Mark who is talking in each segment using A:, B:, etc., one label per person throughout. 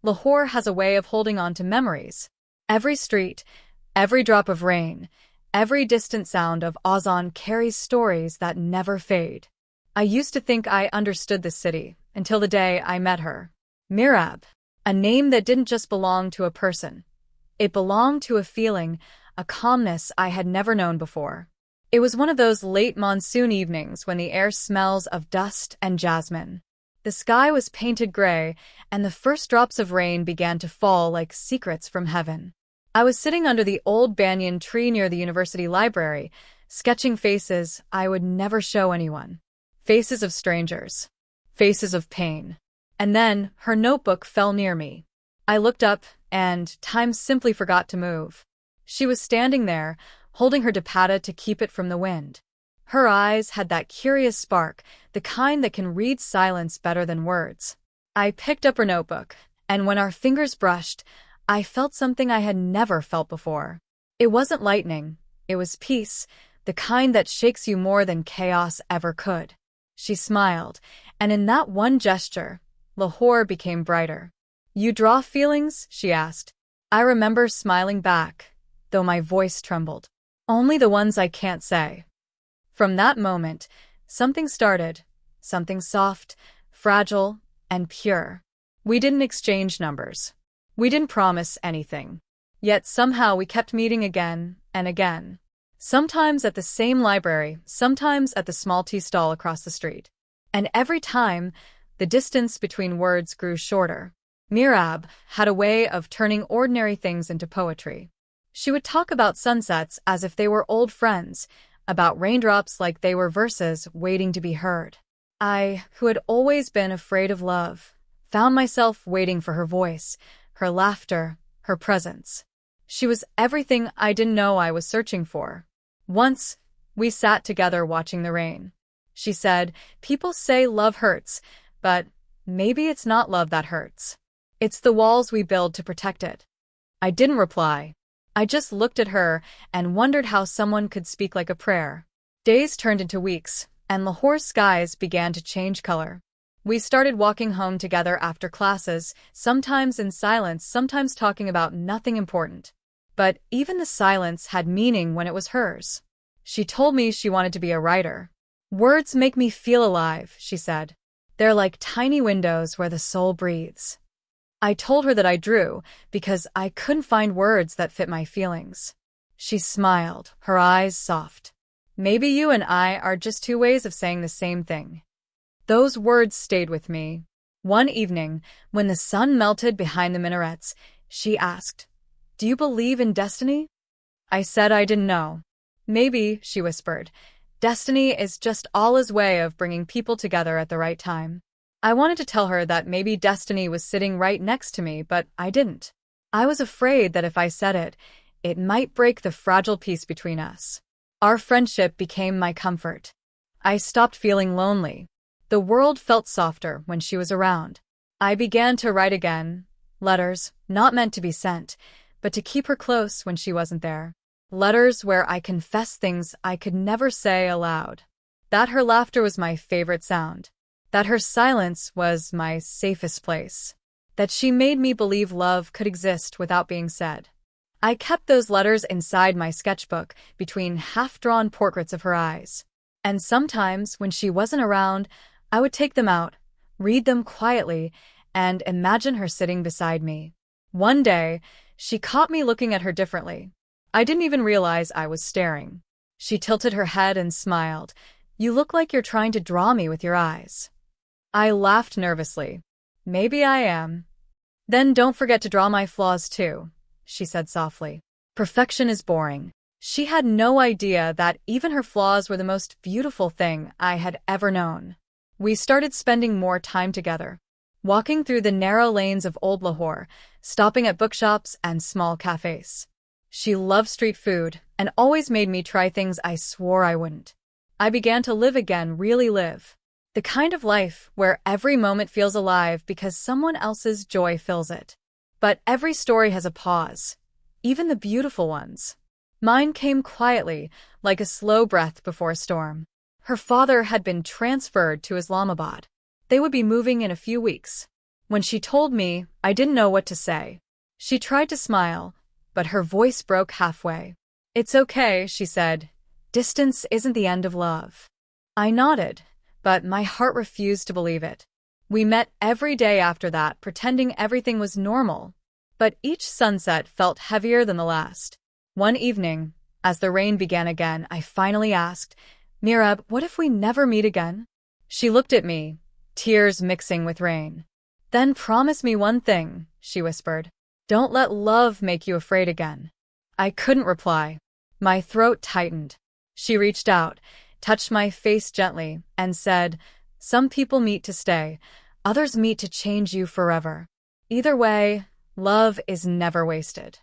A: Lahore has a way of holding on to memories. Every street, every drop of rain, every distant sound of Azan carries stories that never fade. I used to think I understood this city until the day I met her. Meerab, a name that didn't just belong to a person. It belonged to a feeling, a calmness I had never known before. It was one of those late monsoon evenings when the air smells of dust and jasmine. The sky was painted gray, and the first drops of rain began to fall like secrets from heaven. I was sitting under the old banyan tree near the university library, sketching faces I would never show anyone. Faces of strangers. Faces of pain. And then her notebook fell near me. I looked up, and time simply forgot to move. She was standing there, holding her dupatta to keep it from the wind. Her eyes had that curious spark, the kind that can read silence better than words. I picked up her notebook, and when our fingers brushed, I felt something I had never felt before. It wasn't lightning, it was peace, the kind that shakes you more than chaos ever could. She smiled, and in that one gesture, Lahore became brighter. "You draw feelings?" she asked. I remember smiling back, though my voice trembled. "Only the ones I can't say." From that moment, something started, something soft, fragile, and pure. We didn't exchange numbers. We didn't promise anything. Yet somehow we kept meeting again and again. Sometimes at the same library, sometimes at the small tea stall across the street. And every time, the distance between words grew shorter. Meerab had a way of turning ordinary things into poetry. She would talk about sunsets as if they were old friends, about raindrops like they were verses waiting to be heard. I, who had always been afraid of love, found myself waiting for her voice, her laughter, her presence. She was everything I didn't know I was searching for. Once, we sat together watching the rain. She said, "People say love hurts, but maybe it's not love that hurts. It's the walls we build to protect it." I didn't reply. I just looked at her and wondered how someone could speak like a prayer. Days turned into weeks, and Lahore's skies began to change color. We started walking home together after classes, sometimes in silence, sometimes talking about nothing important. But even the silence had meaning when it was hers. She told me she wanted to be a writer. "Words make me feel alive," she said. "They're like tiny windows where the soul breathes." I told her that I drew, because I couldn't find words that fit my feelings. She smiled, her eyes soft. "Maybe you and I are just two ways of saying the same thing." Those words stayed with me. One evening, when the sun melted behind the minarets, she asked, "Do you believe in destiny?" I said I didn't know. "Maybe," she whispered, "destiny is just Allah's way of bringing people together at the right time." I wanted to tell her that maybe destiny was sitting right next to me, but I didn't. I was afraid that if I said it, it might break the fragile peace between us. Our friendship became my comfort. I stopped feeling lonely. The world felt softer when she was around. I began to write again, letters, not meant to be sent, but to keep her close when she wasn't there. Letters where I confessed things I could never say aloud. That her laughter was my favorite sound. That her silence was my safest place. That she made me believe love could exist without being said. I kept those letters inside my sketchbook, between half-drawn portraits of her eyes. And sometimes, when she wasn't around, I would take them out, read them quietly, and imagine her sitting beside me. One day, she caught me looking at her differently. I didn't even realize I was staring. She tilted her head and smiled. "You look like you're trying to draw me with your eyes." I laughed nervously. "Maybe I am." "Then don't forget to draw my flaws too," she said softly. "Perfection is boring." She had no idea that even her flaws were the most beautiful thing I had ever known. We started spending more time together, walking through the narrow lanes of old Lahore, stopping at bookshops and small cafés. She loved street food and always made me try things I swore I wouldn't. I began to live again, really live. The kind of life where every moment feels alive because someone else's joy fills it. But every story has a pause, even the beautiful ones. Mine came quietly, like a slow breath before a storm. Her father had been transferred to Islamabad. They would be moving in a few weeks. When she told me, I didn't know what to say. She tried to smile, but her voice broke halfway. "It's okay," she said. "Distance isn't the end of love." I nodded, but my heart refused to believe it. We met every day after that, pretending everything was normal. But each sunset felt heavier than the last. One evening, as the rain began again, I finally asked, "Meerab, what if we never meet again?" She looked at me, tears mixing with rain. "Then promise me one thing," she whispered. "Don't let love make you afraid again." I couldn't reply. My throat tightened. She reached out, touched my face gently, and said, "Some people meet to stay, others meet to change you forever. Either way, love is never wasted."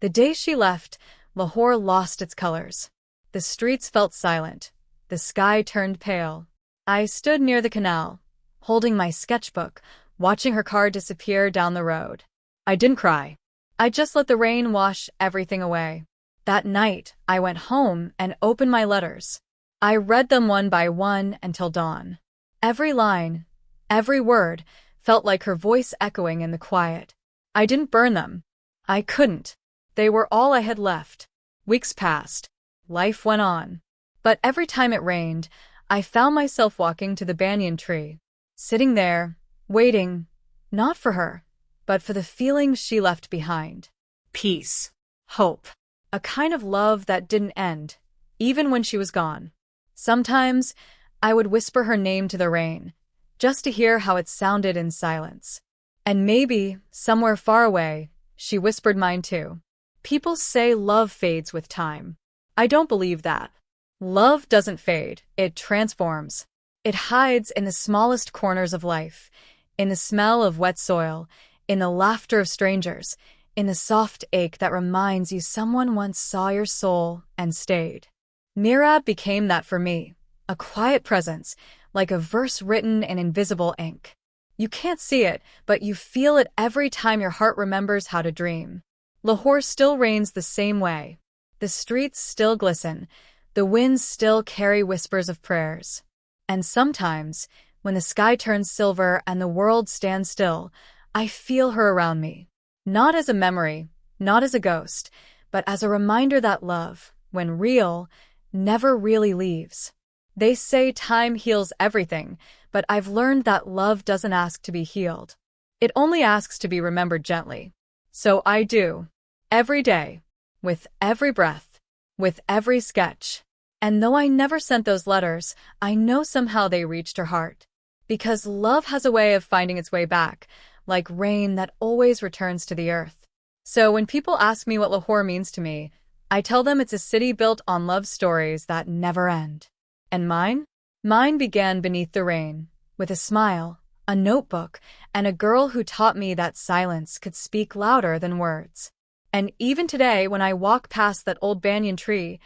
A: The day she left, Lahore lost its colors. The streets felt silent. The sky turned pale. I stood near the canal, holding my sketchbook, watching her car disappear down the road. I didn't cry. I just let the rain wash everything away. That night, I went home and opened my letters. I read them one by one until dawn. Every line, every word, felt like her voice echoing in the quiet. I didn't burn them. I couldn't. They were all I had left. Weeks passed. Life went on. But every time it rained, I found myself walking to the banyan tree, sitting there, waiting, not for her, but for the feelings she left behind. Peace. Hope. A kind of love that didn't end, even when she was gone. Sometimes, I would whisper her name to the rain, just to hear how it sounded in silence. And maybe, somewhere far away, she whispered mine too. People say love fades with time. I don't believe that. Love doesn't fade, it transforms. It hides in the smallest corners of life, in the smell of wet soil, in the laughter of strangers, in the soft ache that reminds you someone once saw your soul and stayed. Meerab became that for me, a quiet presence, like a verse written in invisible ink. You can't see it, but you feel it every time your heart remembers how to dream. Lahore still rains the same way. The streets still glisten, the winds still carry whispers of prayers. And sometimes, when the sky turns silver and the world stands still, I feel her around me. Not as a memory, not as a ghost, but as a reminder that love, when real, never really leaves. They say time heals everything, but I've learned that love doesn't ask to be healed. It only asks to be remembered gently. So I do. Every day. With every breath. With every sketch. And though I never sent those letters, I know somehow they reached her heart. Because love has a way of finding its way back, like rain that always returns to the earth. So when people ask me what Lahore means to me, I tell them it's a city built on love stories that never end. And mine? Mine began beneath the rain, with a smile, a notebook, and a girl who taught me that silence could speak louder than words. And even today, when I walk past that old banyan tree,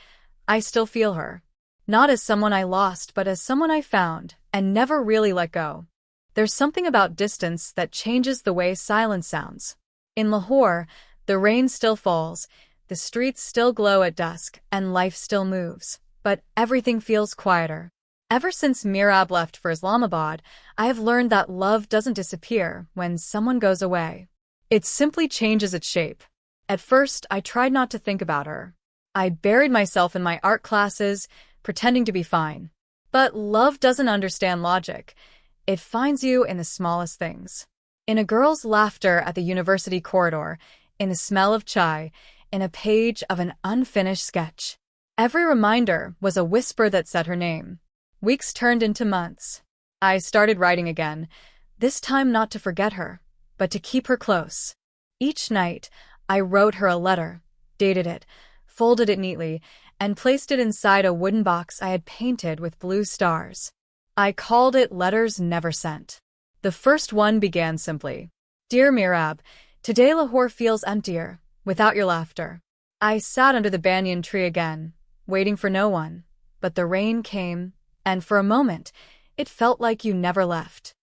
A: I still feel her. Not as someone I lost, but as someone I found, and never really let go. There's something about distance that changes the way silence sounds. In Lahore, the rain still falls, the streets still glow at dusk, and life still moves. But everything feels quieter. Ever since Meerab left for Islamabad, I have learned that love doesn't disappear when someone goes away. It simply changes its shape. At first, I tried not to think about her. I buried myself in my art classes, pretending to be fine. But love doesn't understand logic. It finds you in the smallest things. In a girl's laughter at the university corridor, in the smell of chai, in a page of an unfinished sketch. Every reminder was a whisper that said her name. Weeks turned into months. I started writing again, this time not to forget her, but to keep her close. Each night, I wrote her a letter, dated it, folded it neatly, and placed it inside a wooden box I had painted with blue stars. I called it Letters Never Sent. The first one began simply, "Dear Meerab, today Lahore feels emptier, without your laughter." I sat under the banyan tree again, waiting for no one, but the rain came, and for a moment, it felt like you never left.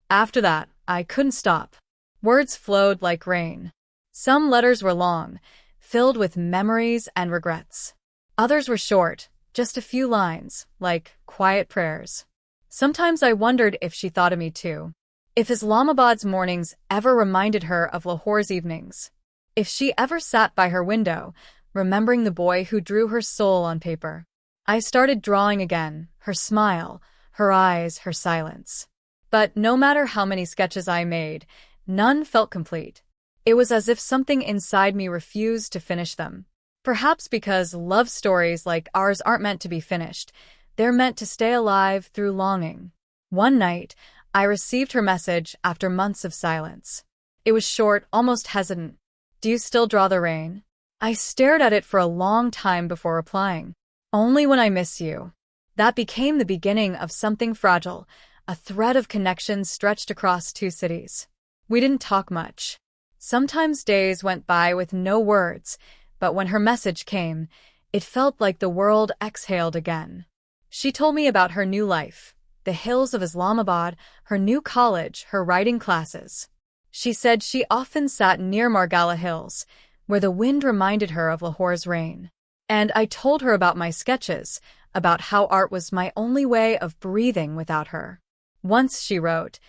A: After that, I couldn't stop. Words flowed like rain. Some letters were long, filled with memories and regrets. Others were short, just a few lines, like quiet prayers. Sometimes I wondered if she thought of me too. If Islamabad's mornings ever reminded her of Lahore's evenings. If she ever sat by her window, remembering the boy who drew her soul on paper. I started drawing again, her smile, her eyes, her silence. But no matter how many sketches I made, none felt complete. It was as if something inside me refused to finish them. Perhaps because love stories like ours aren't meant to be finished. They're meant to stay alive through longing. One night, I received her message after months of silence. It was short, almost hesitant. "Do you still draw the rain?" I stared at it for a long time before replying. "Only when I miss you." That became the beginning of something fragile, a thread of connection stretched across two cities. We didn't talk much. Sometimes days went by with no words, but when her message came, it felt like the world exhaled again. She told me about her new life, the hills of Islamabad, her new college, her writing classes. She said she often sat near Margala Hills, where the wind reminded her of Lahore's rain. And I told her about my sketches, about how art was my only way of breathing without her. Once she wrote,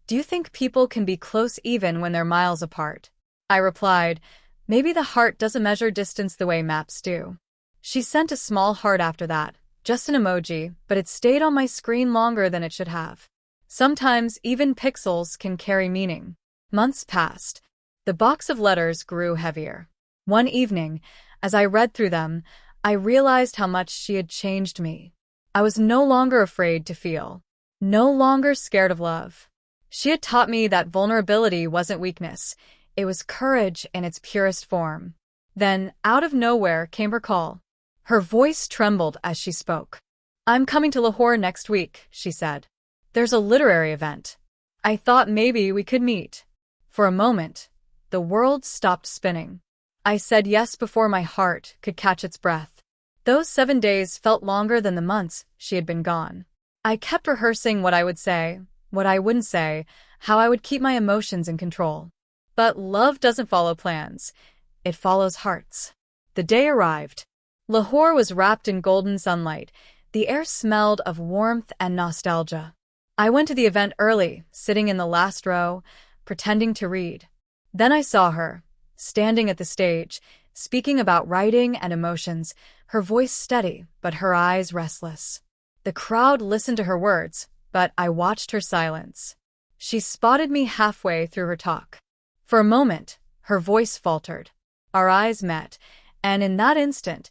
A: "Do you think people can be close even when they're miles apart?" I replied, "Maybe the heart doesn't measure distance the way maps do." She sent a small heart after that, just an emoji, but it stayed on my screen longer than it should have. Sometimes even pixels can carry meaning. Months passed. The box of letters grew heavier. One evening, as I read through them, I realized how much she had changed me. I was no longer afraid to feel, no longer scared of love. She had taught me that vulnerability wasn't weakness, it was courage in its purest form. Then, out of nowhere, came her call. Her voice trembled as she spoke. "I'm coming to Lahore next week," she said. "There's a literary event. I thought maybe we could meet." For a moment, the world stopped spinning. I said yes before my heart could catch its breath. Those 7 days felt longer than the months she had been gone. I kept rehearsing what I would say, what I wouldn't say, how I would keep my emotions in control. But love doesn't follow plans. It follows hearts. The day arrived. Lahore was wrapped in golden sunlight. The air smelled of warmth and nostalgia. I went to the event early, sitting in the last row, pretending to read. Then I saw her, standing at the stage, speaking about writing and emotions, her voice steady, but her eyes restless. The crowd listened to her words, but I watched her silence. She spotted me halfway through her talk. For a moment, her voice faltered. Our eyes met, and in that instant,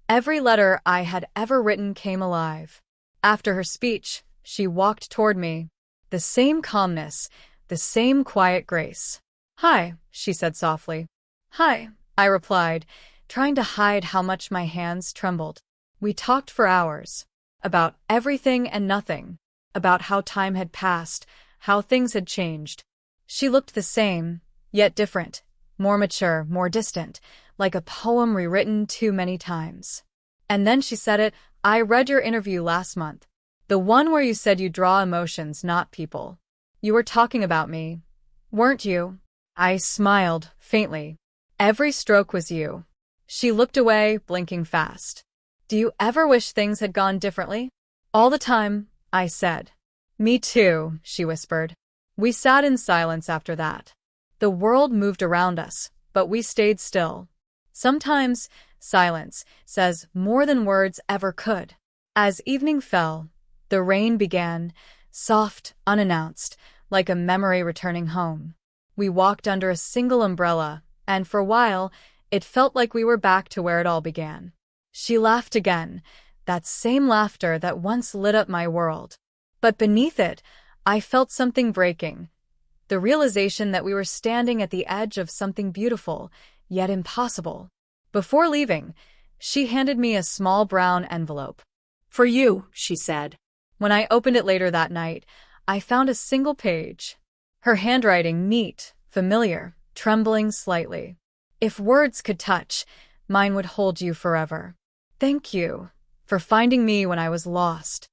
A: every letter I had ever written came alive. After her speech, she walked toward me. The same calmness, the same quiet grace. "Hi," she said softly. "Hi," I replied, trying to hide how much my hands trembled. We talked for hours. About everything and nothing. About how time had passed, how things had changed. She looked the same, yet different. More mature, more distant, like a poem rewritten too many times. And then she said it, "I read your interview last month. The one where you said you draw emotions, not people. You were talking about me, weren't you?" I smiled, faintly. "Every stroke was you." She looked away, blinking fast. "Do you ever wish things had gone differently?" "All the time," I said. "Me too," she whispered. We sat in silence after that. The world moved around us, but we stayed still. Sometimes, silence says more than words ever could. As evening fell, the rain began, soft, unannounced, like a memory returning home. We walked under a single umbrella, and for a while, it felt like we were back to where it all began. She laughed again, that same laughter that once lit up my world. But beneath it, I felt something breaking. The realization that we were standing at the edge of something beautiful, yet impossible. Before leaving, she handed me a small brown envelope. "For you," she said. When I opened it later that night, I found a single page. Her handwriting neat, familiar, trembling slightly. "If words could touch, mine would hold you forever. Thank you for finding me when I was lost."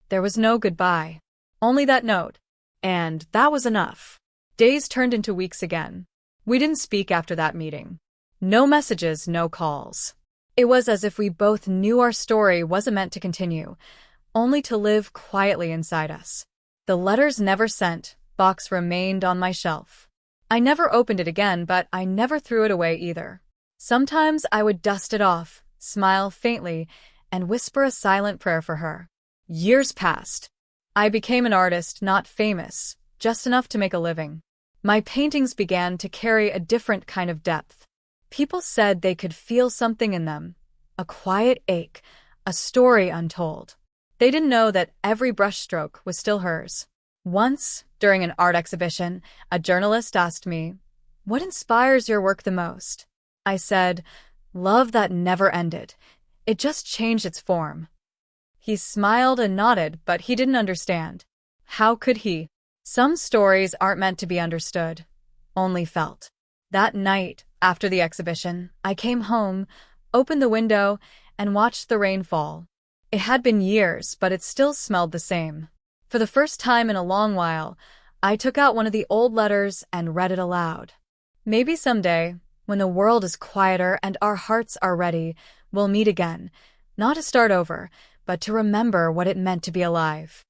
A: There was no goodbye, only that note. And that was enough. Days turned into weeks again. We didn't speak after that meeting. No messages, no calls. It was as if we both knew our story wasn't meant to continue, only to live quietly inside us. The letters never sent, box remained on my shelf. I never opened it again, but I never threw it away either. Sometimes I would dust it off, smile faintly, and whisper a silent prayer for her. Years passed. I became an artist, not famous, just enough to make a living. My paintings began to carry a different kind of depth. People said they could feel something in them, a quiet ache, a story untold. They didn't know that every brushstroke was still hers. Once, during an art exhibition, a journalist asked me, "What inspires your work the most?" I said, "Love that never ended. It just changed its form." He smiled and nodded, but he didn't understand. How could he? Some stories aren't meant to be understood, only felt. That night, after the exhibition, I came home, opened the window, and watched the rain fall. It had been years, but it still smelled the same. For the first time in a long while, I took out one of the old letters and read it aloud. Maybe someday, when the world is quieter and our hearts are ready, we'll meet again, not to start over, but to remember what it meant to be alive.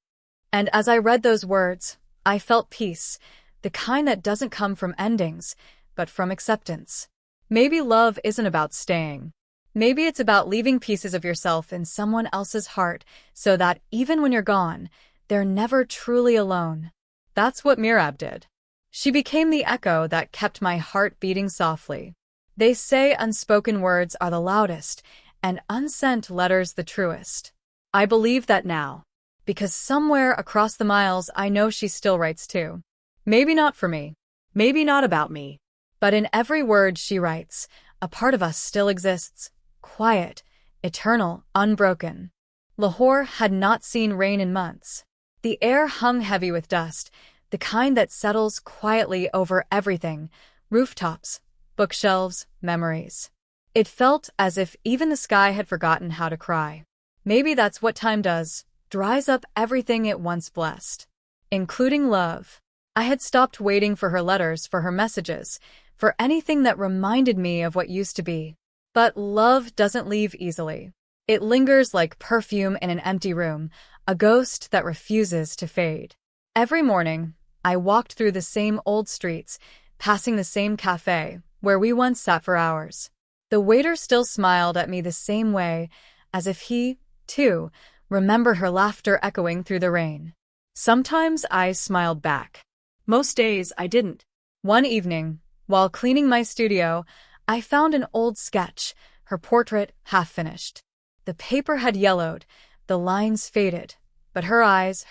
A: And as I read those words, I felt peace, the kind that doesn't come from endings, but from acceptance. Maybe love isn't about staying. Maybe it's about leaving pieces of yourself in someone else's heart so that even when you're gone, they're never truly alone. That's what Meerab did. She became the echo that kept my heart beating softly. They say unspoken words are the loudest, and unsent letters the truest. I believe that now, because somewhere across the miles I know she still writes too. Maybe not for me, maybe not about me, but in every word she writes, a part of us still exists, quiet, eternal, unbroken. Lahore had not seen rain in months. The air hung heavy with dust, the kind that settles quietly over everything, rooftops, bookshelves, memories. It felt as if even the sky had forgotten how to cry. Maybe that's what time does, dries up everything it once blessed, including love. I had stopped waiting for her letters, for her messages, for anything that reminded me of what used to be. But love doesn't leave easily. It lingers like perfume in an empty room, a ghost that refuses to fade. Every morning, I walked through the same old streets, passing the same cafe, where we once sat for hours. The waiter still smiled at me the same way, as if he, too, remembered her laughter echoing through the rain. Sometimes I smiled back. Most days I didn't. One evening, while cleaning my studio, I found an old sketch, her portrait half finished. The paper had yellowed, the lines faded, but her eyes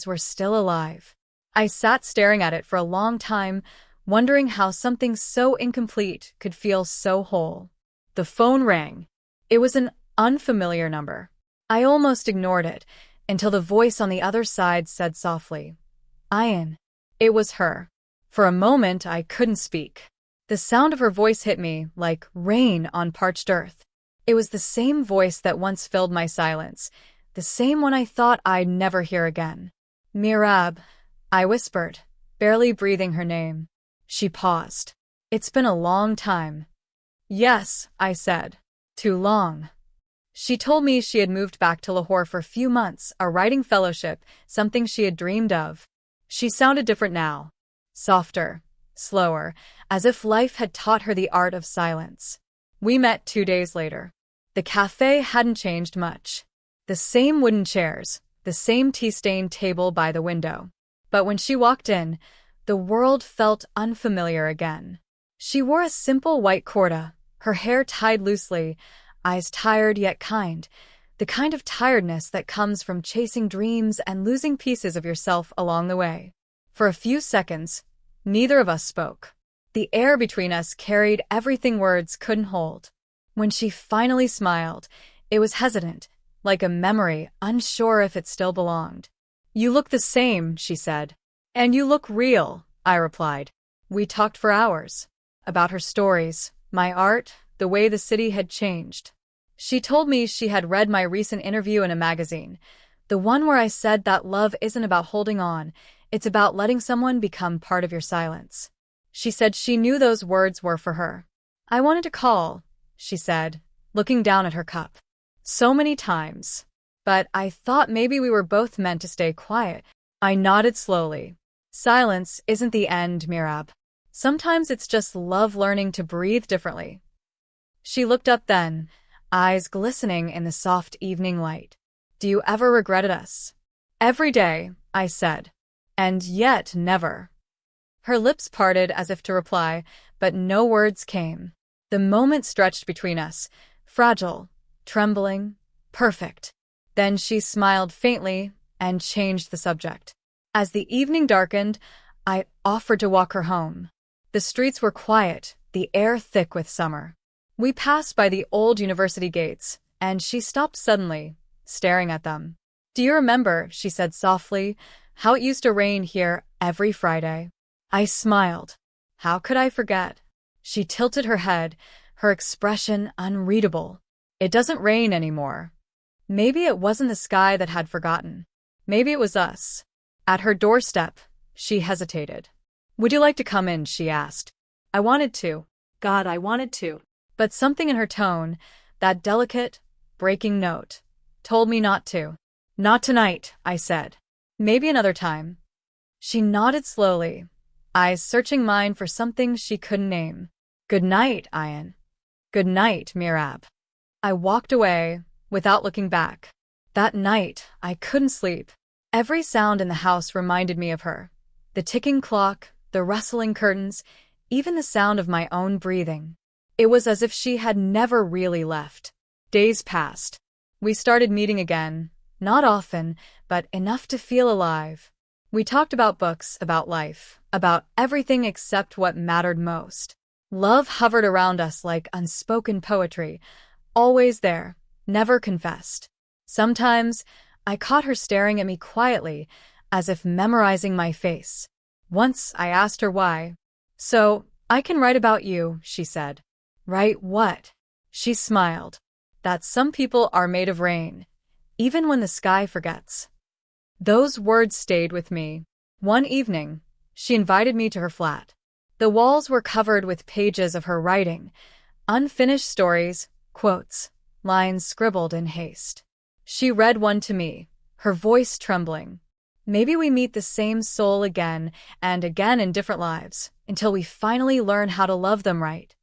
A: were still alive. I sat staring at it for a long time, wondering how something so incomplete could feel so whole. The phone rang. It was an unfamiliar number. I almost ignored it, until the voice on the other side said softly, "Ayan." It was her. For a moment, I couldn't speak. The sound of her voice hit me like rain on parched earth. It was the same voice that once filled my silence, the same one I thought I'd never hear again. "Meerab," I whispered, barely breathing her name. She paused. "It's been a long time." "Yes," I said. "Too long." She told me she had moved back to Lahore for a few months, a writing fellowship, something she had dreamed of. She sounded different now. Softer, slower, as if life had taught her the art of silence. We met 2 days later. The cafe hadn't changed much. The same wooden chairs, the same tea-stained table by the window. But when she walked in, the world felt unfamiliar again. She wore a simple white kurta, her hair tied loosely, eyes tired yet kind, the kind of tiredness that comes from chasing dreams and losing pieces of yourself along the way. For a few seconds, neither of us spoke. The air between us carried everything words couldn't hold. When she finally smiled, it was hesitant, like a memory, unsure if it still belonged. "You look the same," she said. "And you look real," I replied. We talked for hours. About her stories, my art, the way the city had changed. She told me she had read my recent interview in a magazine, the one where I said that love isn't about holding on, it's about letting someone become part of your silence. She said she knew those words were for her. "I wanted to call," she said, looking down at her cup. "So many times. But I thought maybe we were both meant to stay quiet." I nodded slowly. Silence isn't the end, Meerab. Sometimes it's just love learning to breathe differently. She looked up then, eyes glistening in the soft evening light. Do you ever regretted us? Every day, I said. And yet never. Her lips parted as if to reply, but no words came. The moment stretched between us, fragile, trembling, perfect. Then she smiled faintly and changed the subject. As the evening darkened, I offered to walk her home. The streets were quiet, the air thick with summer. We passed by the old university gates, and she stopped suddenly, staring at them. Do you remember, she said softly, how it used to rain here every Friday? I smiled. How could I forget? She tilted her head, her expression unreadable. It doesn't rain anymore. Maybe it wasn't the sky that had forgotten. Maybe it was us. At her doorstep, she hesitated. Would you like to come in, she asked. I wanted to. God, I wanted to. But something in her tone, that delicate, breaking note, told me not to. Not tonight, I said. Maybe another time. She nodded slowly, eyes searching mine for something she couldn't name. Good night, Ayan. Good night, Meerab. I walked away, without looking back. That night, I couldn't sleep. Every sound in the house reminded me of her. The ticking clock, the rustling curtains, even the sound of my own breathing. It was as if she had never really left. Days passed. We started meeting again, not often, but enough to feel alive. We talked about books, about life, about everything except what mattered most. Love hovered around us like unspoken poetry, always there, never confessed. Sometimes, I caught her staring at me quietly, as if memorizing my face. Once I asked her why. So, I can write about you, she said. Write what? She smiled. That some people are made of rain, even when the sky forgets. Those words stayed with me. One evening, she invited me to her flat. The walls were covered with pages of her writing, unfinished stories, quotes, lines scribbled in haste. She read one to me, her voice trembling. Maybe we meet the same soul again and again in different lives, until we finally learn how to love them right.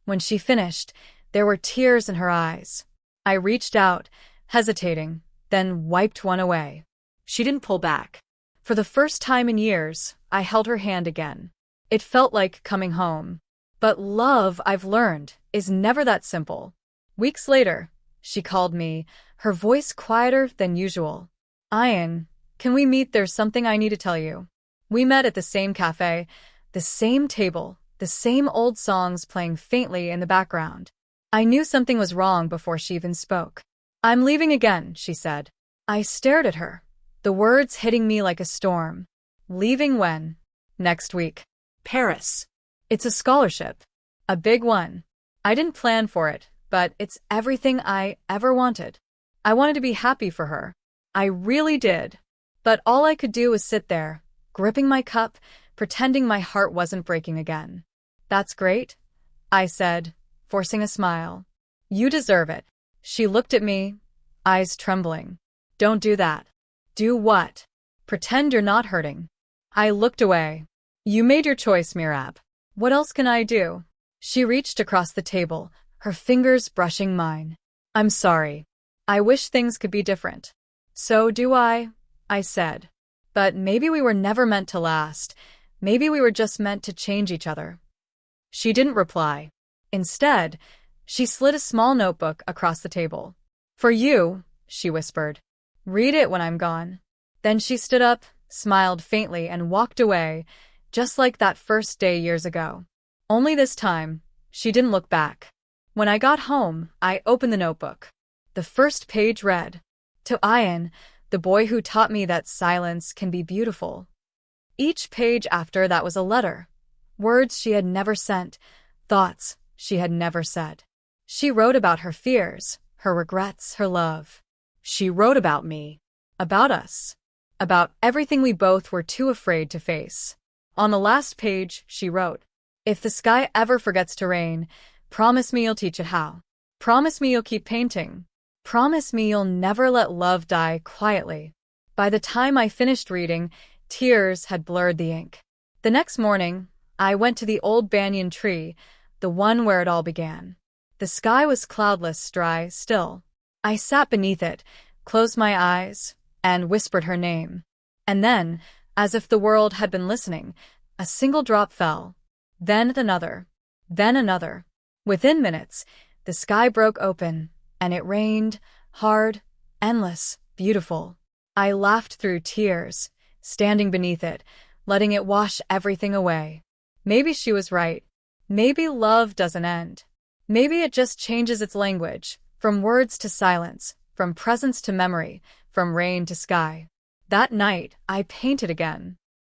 A: When she finished, there were tears in her eyes. I reached out, hesitating, then wiped one away. She didn't pull back. For the first time in years, I held her hand again. It felt like coming home. But love, I've learned, is never that simple. Weeks later, she called me, her voice quieter than usual. Ayan, can we meet? There's something I need to tell you. We met at the same cafe, the same table, the same old songs playing faintly in the background. I knew something was wrong before she even spoke. I'm leaving again, she said. I stared at her, the words hitting me like a storm. Leaving when? Next week. Paris. It's a scholarship. A big one. I didn't plan for it, but it's everything I ever wanted. I wanted to be happy for her. I really did. But all I could do was sit there, gripping my cup, pretending my heart wasn't breaking again. That's great, I said, forcing a smile. You deserve it. She looked at me, eyes trembling. Don't do that. Do what? Pretend you're not hurting. I looked away. You made your choice, Meerab. What else can I do? She reached across the table, her fingers brushing mine. I'm sorry. I wish things could be different. So do I said. But maybe we were never meant to last. Maybe we were just meant to change each other. She didn't reply. Instead, she slid a small notebook across the table. For you, she whispered. Read it when I'm gone. Then she stood up, smiled faintly, and walked away, just like that first day years ago. Only this time, she didn't look back. When I got home, I opened the notebook. The first page read, To Ayan, the boy who taught me that silence can be beautiful. Each page after that was a letter. Words she had never sent, thoughts she had never said. She wrote about her fears, her regrets, her love. She wrote about me, about us, about everything we both were too afraid to face. On the last page, she wrote, If the sky ever forgets to rain, promise me you'll teach it how. Promise me you'll keep painting. Promise me you'll never let love die quietly. By the time I finished reading, Tears had blurred the ink. The next morning, I went to the old banyan tree, the one where it all began. The sky was cloudless, dry, still. I sat beneath it, closed my eyes, and whispered her name. And then, as if the world had been listening, a single drop fell. Then another. Then another. Within minutes, the sky broke open, and it rained, hard, endless, beautiful. I laughed through tears, standing beneath it, letting it wash everything away. Maybe she was right. Maybe love doesn't end. Maybe it just changes its language, from words to silence, from presence to memory, from rain to sky. That night, I painted again.